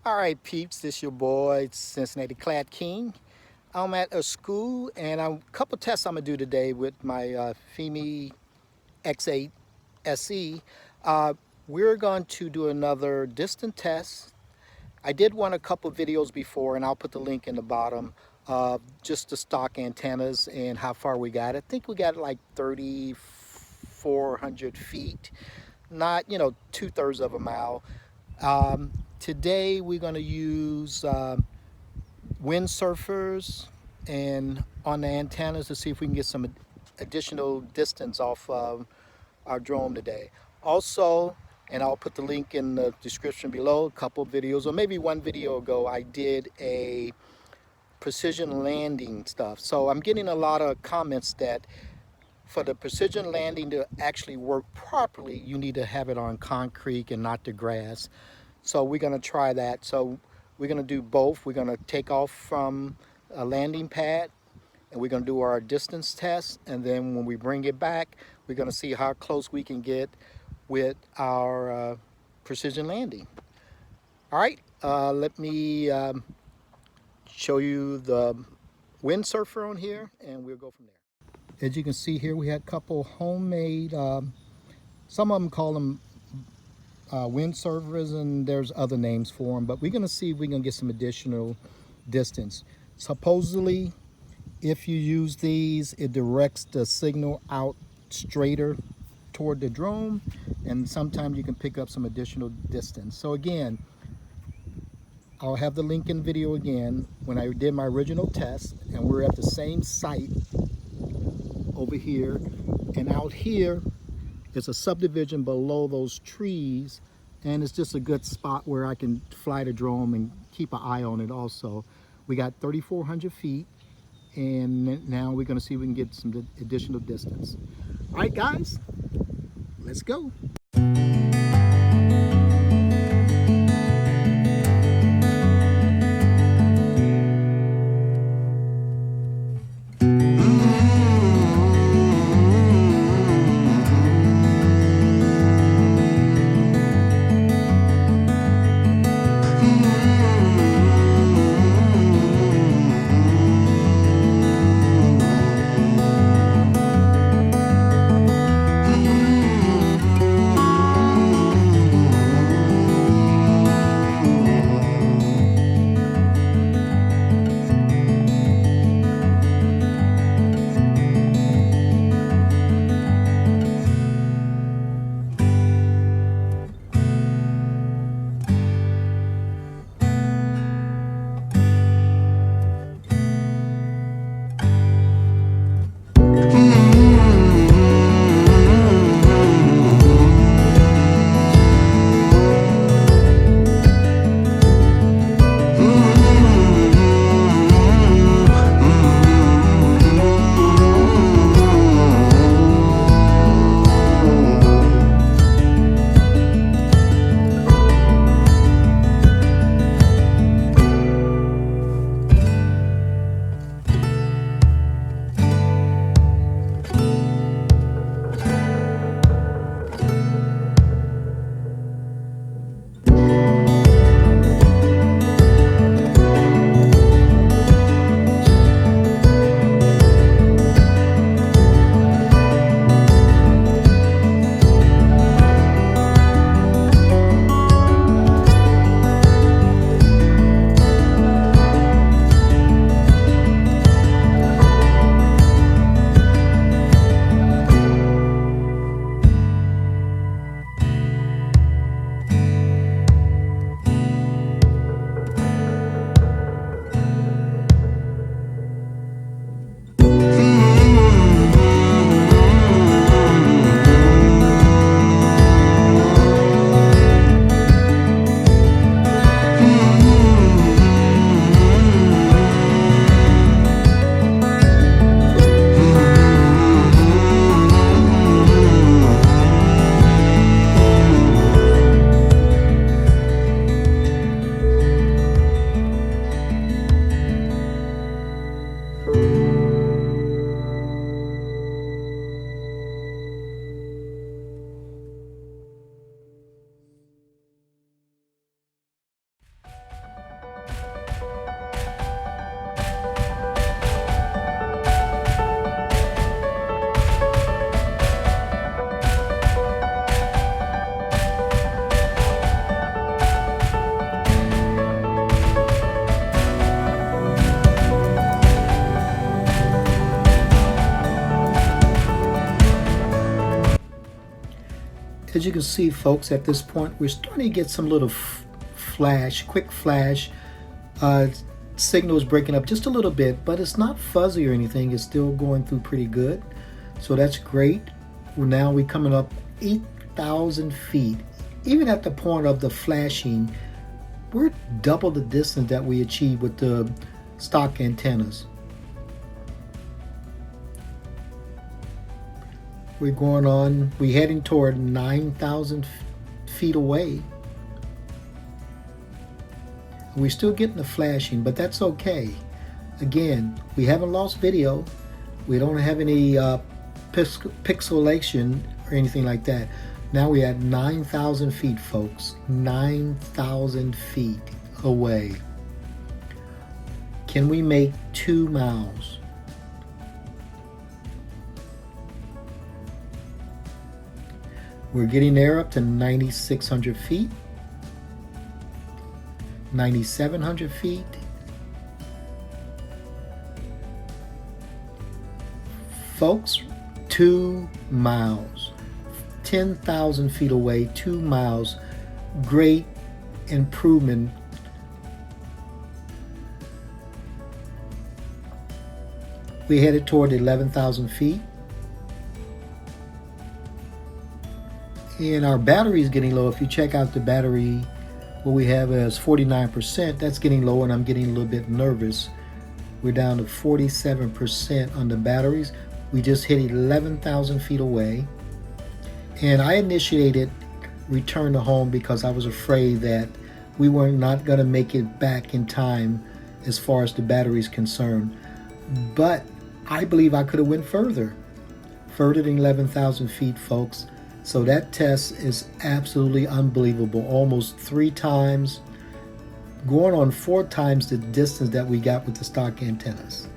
All right, peeps, this your boy, Cincinnati Clad King. I'm at a school, and a couple tests I'm gonna do today with my Fimi X8 SE. Uh, we're going to do another distant test. I did one a couple videos before, and I'll put the link in the bottom. Just the stock antennas and how far we got. I think we got like 3,400 feet, not, 2/3 of a mile. Today we're going to use windsurfers and on the antennas to see if we can get some additional distance off our drone today. Also, and I'll put the link in the description below, a couple videos, or maybe one video ago, I did a precision landing stuff. So I'm getting a lot of comments that for the precision landing to actually work properly, you need to have it on concrete and not the grass. So we're going to try that. So we're going to do both. We're going to take off from a landing pad and we're going to do our distance test. And then when we bring it back, we're going to see how close we can get with our precision landing. All right, let me show you the Windsurfer on here and we'll go from there. As you can see here, we had a couple homemade, some of them call them Windsurfers, and there's other names for them, but we're going to see if we can get some additional distance. Supposedly, if you use these, it directs the signal out straighter toward the drone, and sometimes you can pick up some additional distance. So again, I'll have the link in the video again when I did my original test, and we're at the same site over here, and out here is a subdivision below those trees, and it's just a good spot where I can fly the drone and keep an eye on it. Also, we got 3,400 feet, and now we're going to see if we can get some additional distance. All right, guys, let's go. As you can see, folks, at this point, we're starting to get some little quick flash. Signal is breaking up just a little bit, but it's not fuzzy or anything. It's still going through pretty good. So that's great. Well, now we're coming up 8,000 feet. Even at the point of the flashing, we're double the distance that we achieved with the stock antennas. We're heading toward 9,000 feet away. We're still getting the flashing, but that's okay. Again, we haven't lost video. We don't have any pixelation or anything like that. Now we're at 9,000 feet, folks. 9,000 feet away. Can we make 2 miles? We're getting there up to 9,600 feet. 9,700 feet. Folks, 2 miles. 10,000 feet away, 2 miles. Great improvement. We headed toward 11,000 feet. And our battery is getting low. If you check out the battery, what we have is 49%. That's getting low, and I'm getting a little bit nervous. We're down to 47% on the batteries. We just hit 11,000 feet away. And I initiated return to home because I was afraid that we were not going to make it back in time as far as the battery is concerned. But I believe I could have went further than 11,000 feet, folks. So that test is absolutely unbelievable. Almost 3 times, going on 4 times the distance that we got with the stock antennas.